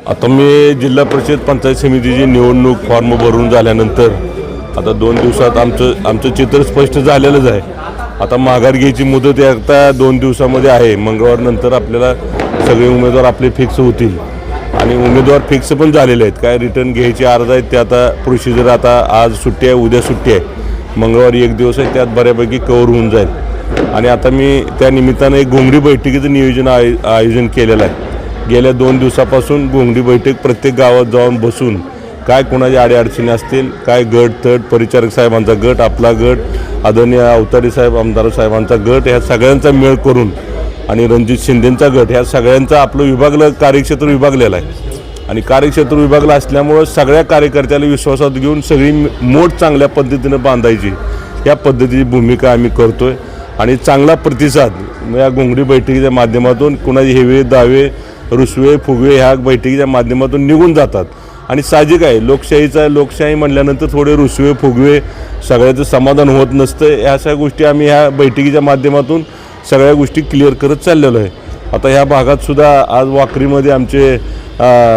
आता मी जिल्हा परिषद पंचायत समितीची निवडणूक फॉर्म भरून झाल्यानंतर आता 2 दिवसात आमचं चित्र स्पष्ट झालेलंच आहे। आता माघार घ्यायची मुदत आता 2 दिवसामध्ये आहे। मंगळवार नंतर आपल्याला सगळे उमेदवार आपले फिक्स होतील आणि उमेदवार फिक्स पण झालेले आहेत। काय रिटर्न घ्यायचे अर्ज आहेत ते आता प्रोसिजर आता आज सुट्टी आहे, उद्या सुट्टी आहे, मंगळवारी 1 दिवस आहे, त्यात बऱ्यापैकी कव्हर होऊन जाईल। आणि आता मी त्या निमित्तानं एक घोंगडी बैठकीचं नियोजन आयोजन केलेलं आहे। गेल्या 2 दिवसापासून घोंगडी बैठक प्रत्येक गावात जाऊन बसून काय कोणाच्या अडीअडचणी असतील, काय गट तट, परिचारक साहेबांचा गट, आपला गट, आदरणीय अवताडे साहेब आमदार साहेबांचा गट, ह्या सगळ्यांचा मेळ करून आणि रणजित शिंदेंचा गट, ह्या सगळ्यांचा आपलं विभागलं कार्यक्षेत्र विभागलेलं आहे। आणि कार्यक्षेत्र विभागलं असल्यामुळं सगळ्या कार्यकर्त्याला विश्वासात घेऊन सगळी मोठ चांगल्या पद्धतीनं बांधायची या पद्धतीची भूमिका आम्ही करतोय। आणि चांगला प्रतिसाद या घोंगडी बैठकीच्या माध्यमातून कुणाचे हेवे दावे रुसवे फुगवे ह्या बैठकीच्या माध्यमातून निघून जातात। आणि साहजिक आहे, लोकशाही म्हणल्यानंतर थोडे रुसवे फुगवे सगळ्याचं समाधान होत नसतं। ह्या सगळ्या गोष्टी आम्ही ह्या बैठकीच्या माध्यमातून सगळ्या गोष्टी क्लिअर करत चाललेलो आहे। आता ह्या भागातसुद्धा आज वाखरीमध्ये आमचे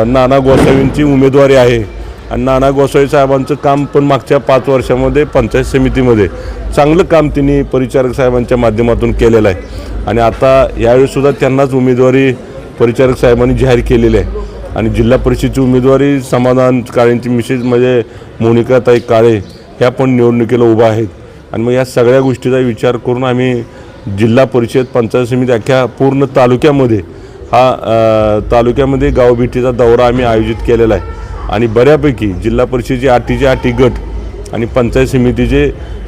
नाना गोसावींची उमेदवारी आहे आणि नाना गोसावी साहेबांचं काम पण मागच्या 5 वर्षामध्ये पंचायत समितीमध्ये चांगलं काम त्यांनी परिचारक साहेबांच्या माध्यमातून केलेलं आहे। आणि आता यावेळीसुद्धा त्यांनाच उमेदवारी परिचारक साहेबांनी जाहीर केलेली आहे। आणि जिल्हा परिषदेची उमेदवारी समाधान काळेंची मिसेस म्हणजे मोनिकाताई काळे ह्या पण निवडणुकीला उभा आहेत। आणि मग या सगळ्या गोष्टीचा विचार करून आम्ही जिल्हा परिषद पंचायत समिती अख्ख्या पूर्ण तालुक्यामध्ये तालुक्यामध्ये गावभेटीचा दौरा आम्ही आयोजित केलेला आहे। आणि बऱ्यापैकी जिल्हा परिषदेचे 8चे 8 गट आणि पंचायत समितीचे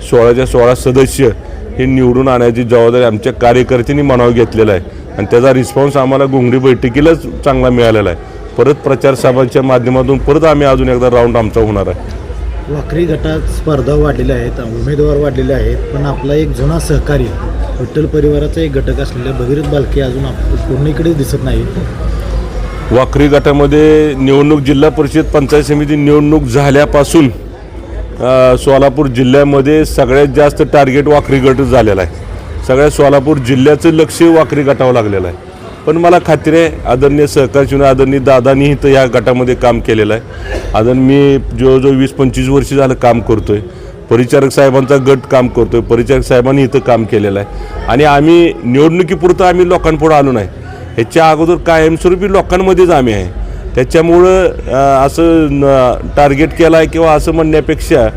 16च्या 16 सदस्य हे निवडून आणण्याची जबाबदारी आमच्या कार्यकर्त्यांनी मनावर घेतलेला आहे। आणि त्याचा रिस्पॉन्स आम्हाला घोंगडी बैठकीलाच चांगला मिळालेला आहे। परत प्रचार सभांच्या माध्यमातून परत आम्ही अजून एकदा राऊंड आमचा होणार आहे। वाखरी गटात स्पर्धा वाढलेल्या आहेत, उमेदवार वाढलेले आहेत, पण आपला एक जुना सहकारी विठ्ठल परिवाराचा एक घटक असलेला भगीरथ बालके अजून पूर्ण इकडे दिसत नाही। वाखरी गटामध्ये निवडणूक जिल्हा परिषद पंचायत समिती निवडणूक झाल्यापासून सोलापूर जिल्ह्यामध्ये सगळ्यात जास्त टार्गेट वाखरी गट झालेला आहे। सगळ्या सोलापूर जिल्ह्याचं लक्ष वाखरी गटावर लागलेलं आहे। पण मला खात्री आहे आदरणीय सहकारी आदरणीय दादांनी इथं या गटामध्ये काम केलेलं आहे। मी जवळजवळ 20-25 वर्ष झालं काम करतो आहे। परिचारक साहेबांचा गट काम करतो आहे, परिचारक साहेबांनी इथं काम केलेलं आहे। आणि आम्ही निवडणुकीपुरतं आम्ही लोकांपुढं आलो नाही, ह्याच्या अगोदर कायमस्वरूपी लोकांमध्येच आम्ही आहे। त्याच्यामुळं असं टार्गेट केलं आहे किंवा असं म्हणण्यापेक्षा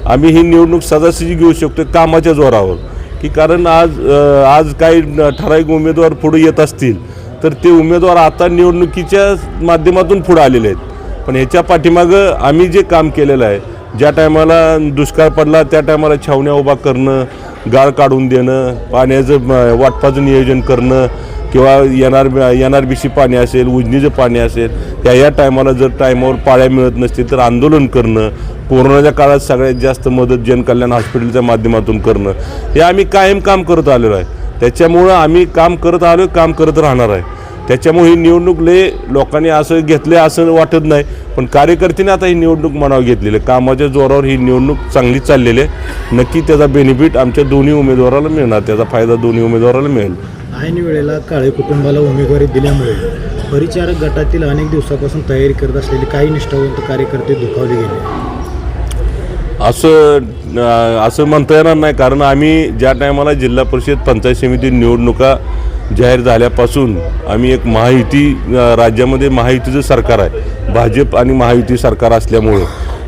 आम्ही ही निवडणूक सदासजी घेऊ शकतो कामाच्या जोरावर, की कारण आज काही ठराविक उमेदवार पुढे येत असतील तर ते उमेदवार आता निवडणुकीच्या माध्यमातून पुढे आलेले आहेत। पण ह्याच्या पाठीमागं आम्ही जे काम केलेलं आहे, ज्या टायमाला दुष्काळ पडला त्या टायमाला छावण्या उभा करणं, गाळ काढून देणं, पाण्याचं वाटपाचं नियोजन करणं किंवा NRBC पाणी असेल, उजनीचं पाणी असेल, या टायमाला जर टायमावर पाळ्या मिळत नसतील तर आंदोलन करणं, कोरोनाच्या काळात सगळ्यात जास्त मदत जनकल्याण हॉस्पिटलच्या माध्यमातून करणं, हे आम्ही कायम काम करत आलेलो आहे। त्याच्यामुळं आम्ही काम करत आलो, काम करत राहणार आहे। त्याच्यामुळे ही निवडणूक लोकांनी असं घेतले असं वाटत नाही, पण कार्यकर्त्यांनी आता ही निवडणूक मनावर घेतलेली आहे। कामाच्या जोरावर ही निवडणूक चांगली चाललेली आहे। नक्की त्याचा बेनिफिट आमच्या दोन्ही उमेदवाराला मिळणार, त्याचा फायदा दोन्ही उमेदवाराला मिळेल। ऐन वेळेला काळे कुटुंबाला उमेदवारी दिल्यामुळे परिचारक गटातील अनेक दिवसापासून तयारी करत असलेले काही निष्ठावंत कार्यकर्ते दुखावले गेले असं म्हणता येणार नाही। कारण आम्ही ज्या टायमाला जिल्हा परिषद पंचायत समिती निवडणुका जाहीर झाल्यापासून आम्ही एक महायुती राज्यामध्ये महायुतीचं सरकार आहे, भाजप आणि महायुती सरकार असल्यामुळं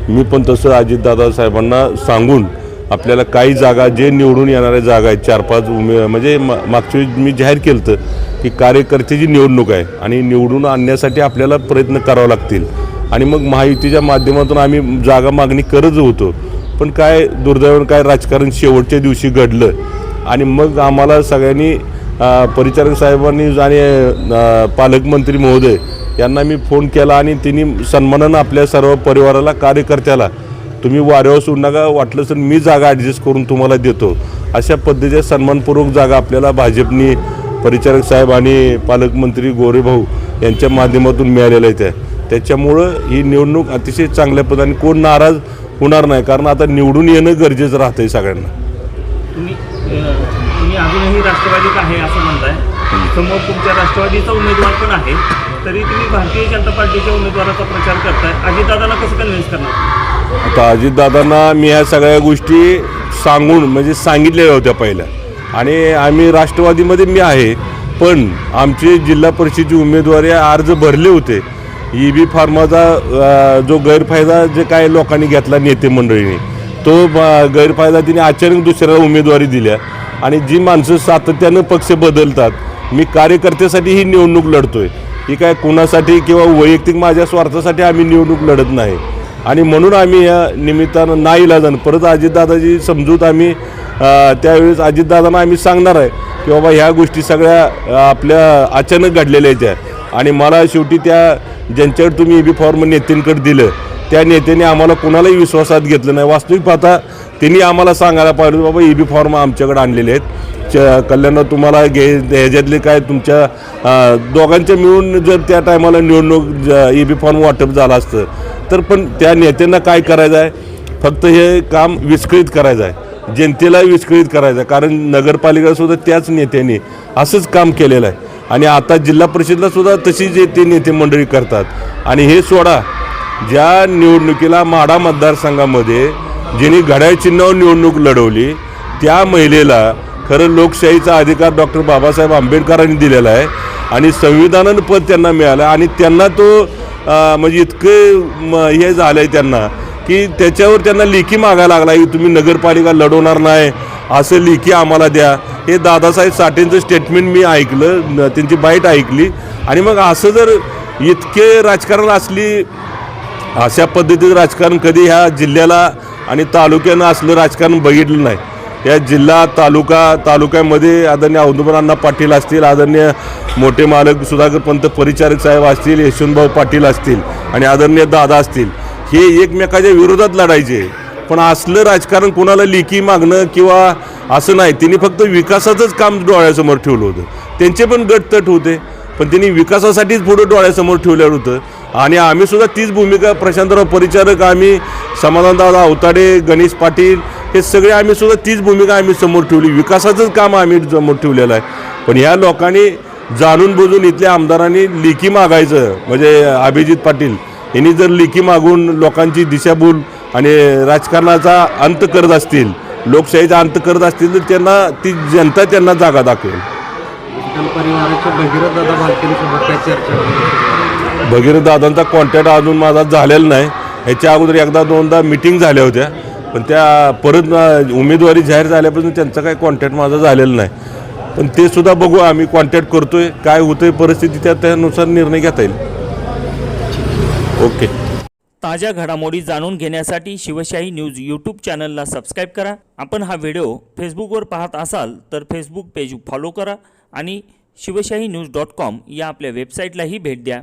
मी पण तसं अजितदादा साहेबांना सांगून आपल्याला काही जागा जे निवडून येणाऱ्या जागा आहेत 4-5 म्हणजे मागच्या वेळी मी जाहीर केलं होतं की कार्यकर्त्याची निवडणूक आहे आणि निवडून आणण्यासाठी आपल्याला प्रयत्न करावे लागतील। आणि मग महायुतीच्या माध्यमातून आम्ही जागा मागणी करत होतो, पण काय दुर्दैवानं काय राजकारण शेवटच्या दिवशी घडलं आणि मग आम्हाला सगळ्यांनी परिचारक साहेबांनी आणि पालकमंत्री महोदय यांना मी फोन केला आणि त्यांनी सन्मानानं आपल्या सर्व परिवाराला कार्यकर्त्याला तुम्ही वाऱ्यावर सोडू नका, वाटलं तर मी जागा ॲडजस्ट करून तुम्हाला देतो, अशा पद्धतीच्या सन्मानपूर्वक जागा आपल्याला भाजपनी परिचारक साहेब आणि पालकमंत्री गोरेभाऊ यांच्या माध्यमातून मिळालेल्या आहेत। त्याच्यामुळं ही निवडणूक अतिशय चांगल्या पद्धतीने कोण नाराज होणार नाही, कारण आता निवडून येणं गरजेचं राहतंय सगळ्यांना। तुम्ही अजूनही राष्ट्रवादीत आहे असं म्हणताय, समोर तुमच्या राष्ट्रवादीचा उमेदवार पण आहे, तरी तुम्ही भारतीय जनता पार्टीच्या उमेदवाराचा प्रचार करताय. अजितदादांना कसं कन्व्हिन्स करणार? आता अजितदादांना मी ह्या सगळ्या गोष्टी सांगून म्हणजे सांगितलेल्या होत्या पहिल्या, आणि आम्ही राष्ट्रवादीमध्ये मी आहे, पण आमचे जिल्हा परिषदेची उमेदवारी अर्ज भरले होते. EB फॉर्माचा जो गैरफायदा जे काय लोकांनी घेतला नेते मंडळीने, तो गैरफायदा तिने अचानक दुसऱ्याला उमेदवारी दिल्या. आणि जी माणसं सातत्यानं पक्ष बदलतात, मी कार्यकर्त्यासाठी ही निवडणूक लढतोय, ही काय कोणासाठी किंवा वैयक्तिक माझ्या स्वार्थासाठी आम्ही निवडणूक लढत नाही. आणि म्हणून आम्ही या निमित्तानं नाईलाजानं परत अजितदादाची समजूत आम्ही त्यावेळेस अजितदादांना आम्ही सांगणार आहे की बाबा ह्या गोष्टी सगळ्या आपल्या अचानक घडलेल्या आहेत त्या. आणि मला शेवटी त्या ज्यांच्याकडे तुम्ही EB फॉर्म नेत्यांकडे दिलं, त्या नेत्याने आम्हाला कोणालाही विश्वासात घेतलं नाही. वास्तविक पाहता त्यांनी आम्हाला सांगायला पाहिजे बाबा EB फॉर्म आमच्याकडे आणलेले आहेत, कल्याण तुम्हाला ह्याच्यातले काय तुमच्या दोघांच्या मिळून जर त्या टायमाला निवडणूक EB फॉर्म वाटप झालं असतं तर, पण त्या नेत्यांना काय करायचं आहे, फक्त हे काम विस्कळीत करायचं आहे, जनतेला विस्कळीत करायचं आहे. कारण नगरपालिकासुद्धा त्याच नेत्यांनी असंच काम केलेलं आहे, आणि आता जिल्हा परिषदलासुद्धा तशीच ते नेते मंडळी करतात. आणि हे सोडा, ज्या निवडणुकीला माढा मतदारसंघामध्ये ज्यांनी घड्याळ चिन्हावर निवडणूक लढवली त्या महिलेला खरं लोकशाहीचा अधिकार डॉक्टर बाबासाहेब आंबेडकरांनी दिलेला आहे, आणि संविधानानं पद त्यांना मिळालं. आणि त्यांना तो म्हणजे इतकं हे झालं आहे त्यांना की त्याच्यावर त्यांना लेखी मागायला लागला की तुम्ही नगरपालिका लढवणार नाही, असं लेखी आम्हाला द्या. हे दादासाहेब साठेंचं स्टेटमेंट मी ऐकलं, त्यांची बाईट ऐकली. आणि मग असं जर इतके राजकारण असली, अशा पद्धतीचं राजकारण कधी ह्या जिल्ह्याला आणि तालुक्यानं असलं राजकारण बघितलं नाही. या जिल्हा तालुक्यामध्ये आदरणीय औदुंबराव पाटील असतील, आदरणीय मोठे मालक सुधाकर पंत परिचारक साहेब असतील, यशवंतभाऊ पाटील असतील, आणि आदरणीय दादा असतील, हे एकमेकाच्या विरोधात लढायचे. पण असलं राजकारण कोणाला लेखी मागणं किंवा असं नाही. त्यांनी फक्त विकासाचंच काम डोळ्यासमोर ठेवलं होतं. त्यांचे पण गटतट होते, पण त्यांनी विकासासाठीच पुढं डोळ्यासमोर ठेवलेलं होतं. आणि आम्हीसुद्धा तीच भूमिका, प्रशांतराव परिचारक, आम्ही समाधानदादा अवताडे, गणेश पाटील, हे सगळे आम्हीसुद्धा तीच भूमिका आम्ही समोर ठेवली. विकासाचंच काम आम्ही समोर ठेवलेलं आहे. पण ह्या लोकांनी जाणून बुजून इथल्या आमदारांनी लेखी मागायचं, म्हणजे अभिजित पाटील यांनी जर लेखी मागून लोकांची दिशाभूल आणि राजकारणाचा अंत करत असतील, लोकशाहीचा अंत करत असतील, तर त्यांना ती जनता त्यांना जागा दाखवेल. परिवाराच्या भगीरथ दादा भालकेंसोबत काय चर्चा? भगीरथ दादांचा कॉन्टॅक्ट अजून माझा झालेला नाही. ह्याच्या अगोदर एकदा दोनदा मिटिंग झाल्या होत्या, पण त्या परत उमेदवारी जाहीर झाल्यापासून त्यांचा काही कॉन्टॅक्ट माझा झालेला नाही. पण ते सुद्धा बघू, आम्ही कॉन्टॅक्ट करतोय, काय होतंय परिस्थिती त्यानुसार निर्णय घेता येईल. ओके. ताज्या घडामोडी जाणून घेण्यासाठी शिवशाही न्यूज यूट्यूब चॅनलला सबस्क्राईब करा. आपण हा व्हिडिओ फेसबुकवर पाहत असाल तर फेसबुक पेज फॉलो करा आणि शिवशाही न्यूज.com या आपल्या वेबसाईटलाही भेट द्या.